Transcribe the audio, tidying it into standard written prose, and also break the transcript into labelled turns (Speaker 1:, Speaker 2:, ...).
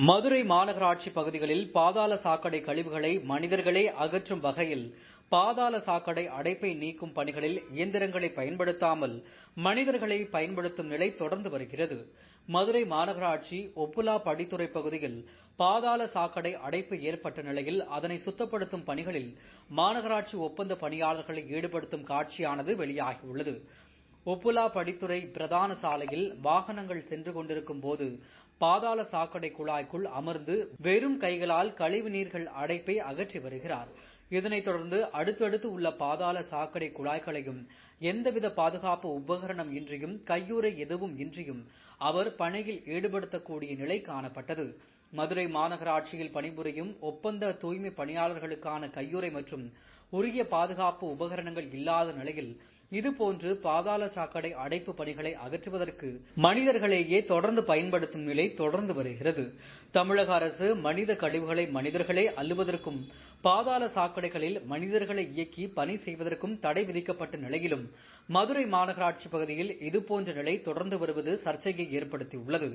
Speaker 1: மதுரை மாநகராட்சி பகுதிகளில் பாதாள சாக்கடை கழிவுகளை மனிதர்களே அகற்றும் வகையில் பாதாள சாக்கடை அடைப்பை நீக்கும் பணிகளில் இயந்திரங்களை பயன்படுத்தாமல் மனிதர்களை பயன்படுத்தும் நிலை தொடர்ந்து வருகிறது. மதுரை மாநகராட்சி ஒப்புலா படித்துறை பகுதியில் பாதாள சாக்கடை அடைப்பு ஏற்பட்ட நிலையில் அதனை சுத்தப்படுத்தும் பணிகளில் மாநகராட்சி ஒப்பந்த பணியாளர்களை ஈடுபடுத்தும் காட்சியானது வெளியாகியுள்ளது. ஒப்புலா படித்துறை பிரதான சாலையில் வாகனங்கள் சென்று கொண்டிருக்கும் போது பாதாள சாக்கடை குழாய்க்குள் அமர்ந்து வெறும் கைகளால் கழிவு நீர்கள் அடைப்பை அகற்றி வருகிறார். இதனைத் தொடர்ந்து அடுத்தடுத்து உள்ள பாதாள சாக்கடை குழாய்களையும் எந்தவித பாதுகாப்பு உபகரணம் இன்றியும் கையுறை எதுவும் இன்றியும் அவர் பணியில் ஈடுபடுத்தக்கூடிய நிலை காணப்பட்டது. மதுரை மாநகராட்சியில் பணிபுரியும் ஒப்பந்த தூய்மை பணியாளர்களுக்கான கையுறை மற்றும் உரிய பாதுகாப்பு உபகரணங்கள் இல்லாத நிலையில் இதுபோன்று பாதாள சாக்கடை அடைப்பு பணிகளை அகற்றுவதற்கு மனிதர்களையே தொடர்ந்து பயன்படுத்தும் நிலை தொடர்ந்து வருகிறது. தமிழக அரசு மனித கழிவுகளை மனிதர்களே அள்ளுவதற்கும் பாதாள சாக்கடைகளில் மனிதர்களை இயக்கி பணி செய்வதற்கும் தடை விதிக்கப்பட்ட நிலையிலும் மதுரை மாநகராட்சி பகுதியில் இதுபோன்ற நிலை தொடர்ந்து வருவது சர்ச்சையை ஏற்படுத்தியுள்ளது.